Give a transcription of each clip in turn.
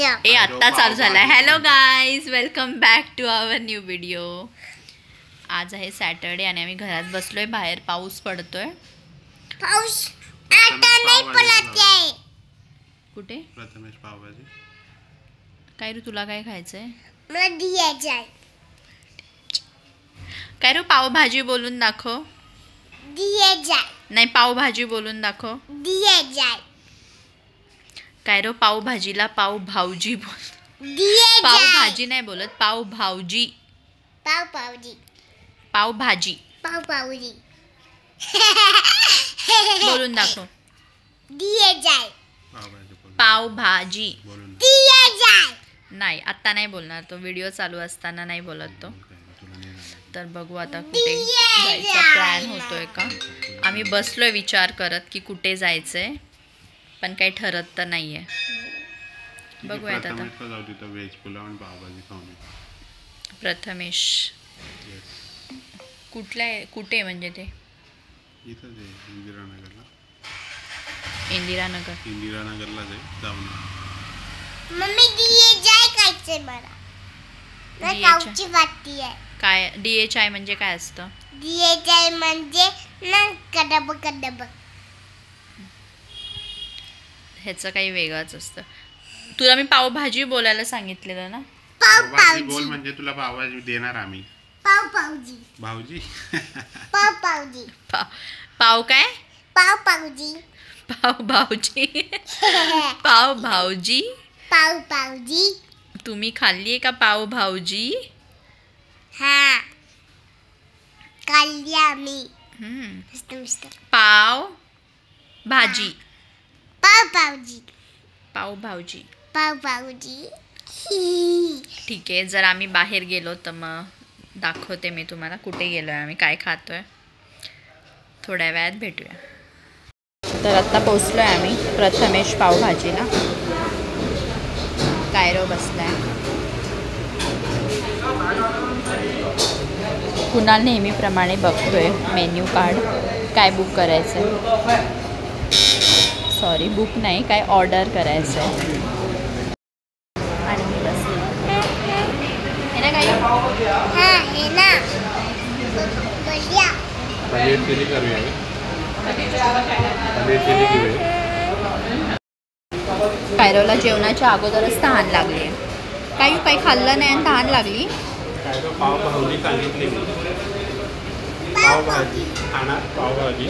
हे आत्ता चालू झालं आहे. Hello guys, welcome back to our new video. आज आहे सॅटर्डे आणि आम्ही घरात बसलोय. बाहेर पाऊस पडतोय. पाऊस आता नाही पडत आहे. कुठे? प्रथमेश पावभाजी. काय रे, तुला काय खायचंय? मला दियाच आहे. काय रे, पावभाजी बोलून दाखव. दियाच आहे. नाही, पावभाजी बोलून दाखव. दियाच आहे. काय रे, पावभाजीला पाव भाऊजी बोल. दियाच आहे. पावभाजी नाही बोलत, पाव भाऊजी. पावभाजी. पावभाजी पावभाजी. बोलून दाखव. दियाच आहे. पावभाजी. दियाच आहे. नाही, आत्ता नाही बोलणार तो. व्हिडिओ चालू असताना नाही बोलत तो. तर बघू आता कुठे जायचा प्लॅन होतोय का. आम्ही बसलोय विचार करत की कुठे जायचंय, पण काही ठरत तर नाहीये. बघूयात आता. प्रथमेश कुठे म्हणजे ते? इंदिरानगरला जाऊन. मम्मी दियाच आहे खायचंय मला. नाही खाऊची वाटती आहे. काय DHI म्हणजे काय असतं? दियाच आहे म्हणजे ना कडब. ह्याचं काही वेगळंच असतं. तुला मी पावभाजी बोलायला सांगितलेलं ना. पावभाजी बोल म्हणजे तुला पावभाजी देणार आम्ही. पावभाजी. भाऊजी. पावभाजी. पाव काय? पावभाजी. पावभाजी. पावभाजी. पावभाजी. तुम्ही खाल्लीये का पावभाजी? हा, खाल्ली आम्ही. मस्त. पाव भाजी. पावभाजी. पावभाजी. पावभाजी. ठीक आहे. जर आम्ही बाहेर गेलो तर मग दाखवते मी तुम्हाला कुठे गेलोय आम्ही, काय खातोय. थोड्या वेळात भेटूया. तर आत्ता पोचलोय आम्ही प्रथमेश पावभाजीला. कायरो बसलाय. कुणाल नेहमीप्रमाणे बघतोय मेन्यू कार्ड, काय बुक करायचं. सॉरी, बुक नाही, काय ऑर्डर करायचं आहे. आणि मी बसले. हे ना काही हा, हे ना बढिया. पनीर चिली करूया. कायरोला जेवणाच्या अगोदरच तहान लागली. काही खाल्लं नाही आणि तहान लागली. पावभाजी सांगितली मी. पावभाजी खाणार. पावभाजी.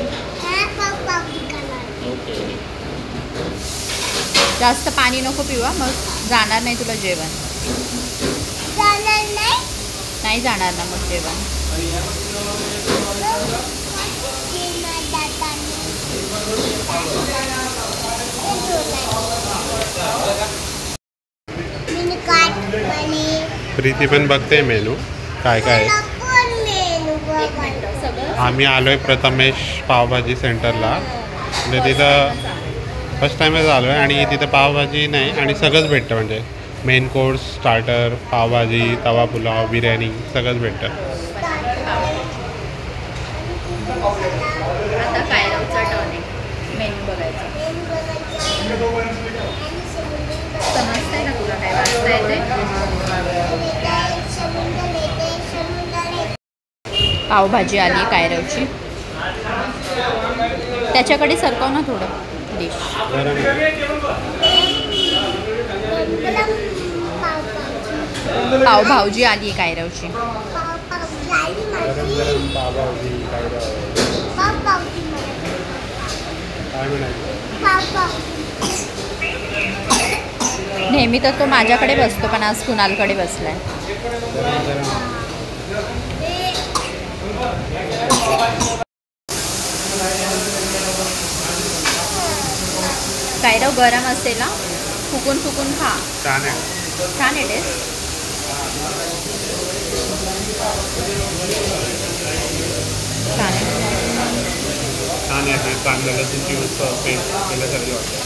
ओके. जास्त पाणी नको पिवा, मग जाणार नाही तुला जेवण. नाही जाणार ना मग जेवण. प्रीती पण बघते मेनू काय काय. आम्ही आलोय प्रथमेश पावभाजी सेंटरला. म्हणजे तिथं फर्स्ट टाईमच आलो आहे आणि तिथं पावभाजी नाही आणि सगळंच भेटतं. म्हणजे मेन कोर्स, स्टार्टर, पावभाजी, तवा पुलाव, बिर्याणी सगळंच भेटतं. आता कायरोचा टर्न आहे मेन्यू बघायचा. समजतंय ना तुला, काय वाचता येते? पावभाजी आली कायरोची. त्याच्याकडे सरकव ना थोडं डिश. पावभाजी आली कायरोची. नेहमी तर तो माझ्याकडे बसतो, पण आज कुणालकडे बसलाय. कायरो गरम असेल ना, फुकून खा. छान आहे टेस्ट. छान आहे. कांद्याला तुमची पेस्ट केल्यासारखी वाटतं.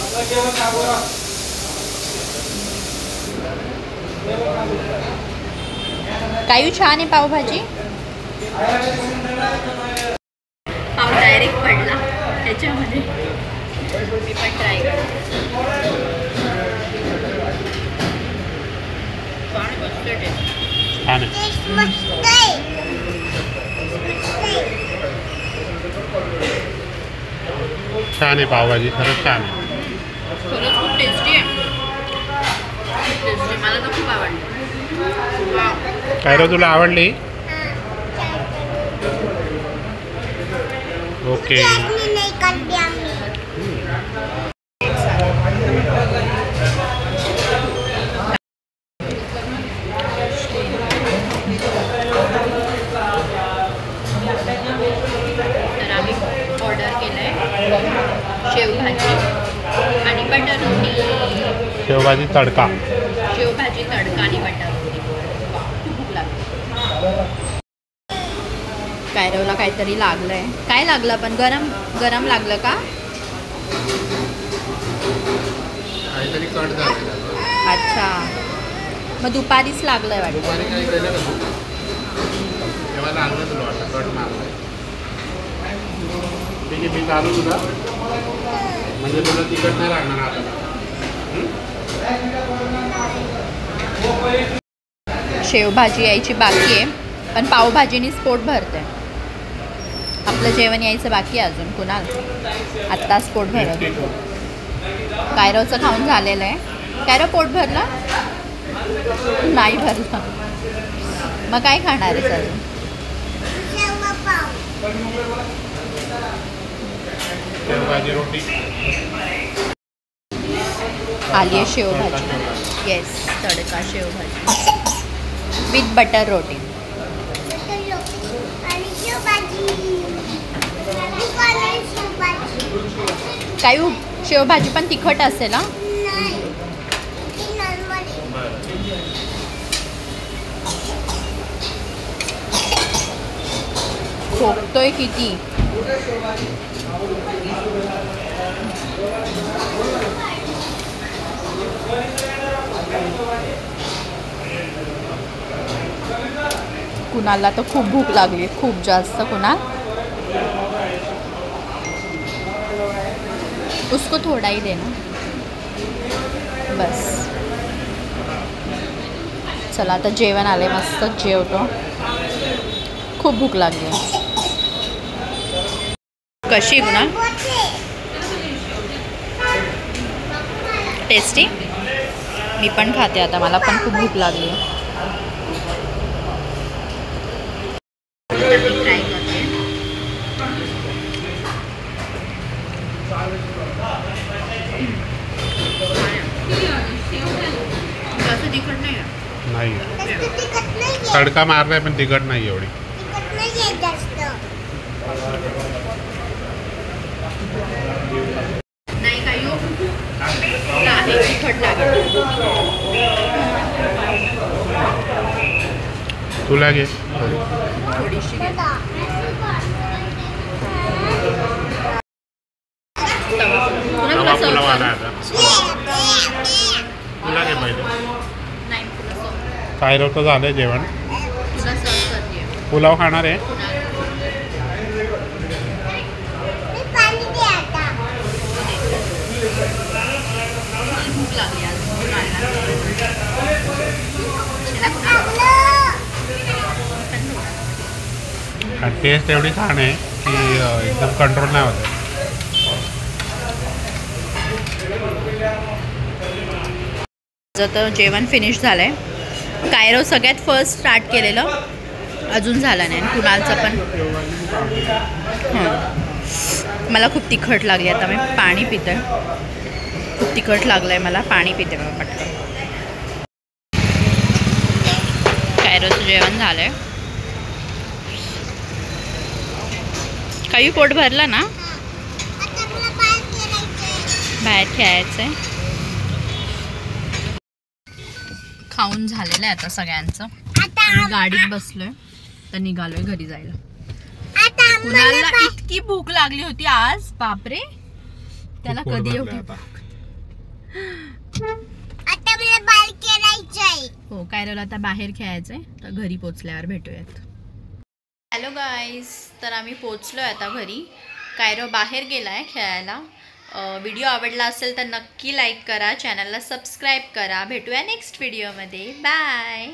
कायू छान आहे पावभाजी. पाव डायरेक्ट पडला त्याच्यामध्ये. मी पण ट्राय करते. मस्त आहे. छान आहे पावभाजी, खरंच छान आहे. खरंच खूप टेस्टी आहे. टेस्टी, मला तर खूप आवडली. काय रे, तुला आवडली? ओके. चटणी नाही काढली आम्ही. तर आम्ही ऑर्डर केलं आहे शेवभाजी आणि बटर रोटी. शेवभाजी तडका. शेवभाजी तडका आणि बटर रोटी. खूप भूक लागली. कायरवला काहीतरी लागलंय. काय लागलं पण? गरम गरम लागलं का? काहीतरी कट झालं. अच्छा, मग दुपारीच लागलंय वाटतं. दुपारी काही केलं का तू? तेव्हा लागलं तुला वाटतं, कट मारलं. ठीक आहे, मी चालू तुला, म्हणजे तुला तिकट नाही लागणार आता. शेवभाजी यायची बाकी आहे, पण पावभाजीनीच पोट भरते. आपलं जेवण यायचं बाकी आहे अजून. कुणाल आत्ताच पोट भरत. कायरोचं खाऊन झालेलं आहे. कायरो पोट भरलं? नाही भरलं. मग काय खाणार आहेस अजून? शेवभाजी रोटी आली आहे शेवभाजी. येस, तडका शेवभाजी विथ बटर रोटी. काही शेवभाजी पण तिखट असेल ना? खोकतोय किती. कुणाला तर खूप भूक लागली, खूप जास्त. कुणाल, उसको थोड़ा ही देना बस. चला आता जेवण आले, मस्त जेवतो. खूप भूक लागली. कशी कुणाल? टेस्टी. मी पण खाते आता, मला पण खूप भूक लागली. ट्राय करते. जास्त तिखट नाही आहे. नाही, तडका मारलाय पण तिखट नाही एवढी. नाही काही आहे, तिखट लागेल. तुला घे. थोडीशी घे. तवा पुलाव आला आता. तुला घे पहिले. नाही, तुला serve. काय रोजचं झालंय जेवण. तुला सर्व करते. पुलाव खाणार आहे. भूक लागली आज. आणि टेस्ट एवढी छान आहे की एकदम कंट्रोल नाही होत. तर जेवण फिनिश झालं आहे. कायरो सगळ्यात फर्स्ट स्टार्ट केलेलं, अजून झालं नाही. कुणालचं पण. मला खूप तिखट लागली. आता मी पाणी पिते. खूप तिखट लागलं आहे मला, पाणी पिते मला पटकन. कायरोचं जेवण झालं आहे. काही पोट भरलं ना? बाहेर खेळायचं आहे. खाऊन झालेलं आहे आता सगळ्यांचं. गाडीत बसलोय तर निघालोय घरी जायला. कुणाला इतकी भूक लागली होती आज, बापरे. त्याला कधी एवढी हो. कायरोला आता बाहेर खेळायचंय, तर घरी पोचल्यावर भेटूयात. हॅलो गाईज, तर आम्ही पोचलोय आता घरी. कायरो बाहेर गेलाय खेळायला. व्हिडिओ आवडला असेल तर नक्की लाईक करा, चॅनलला सबस्क्राईब करा. भेटूया नेक्स्ट व्हिडिओमध्ये. बाय.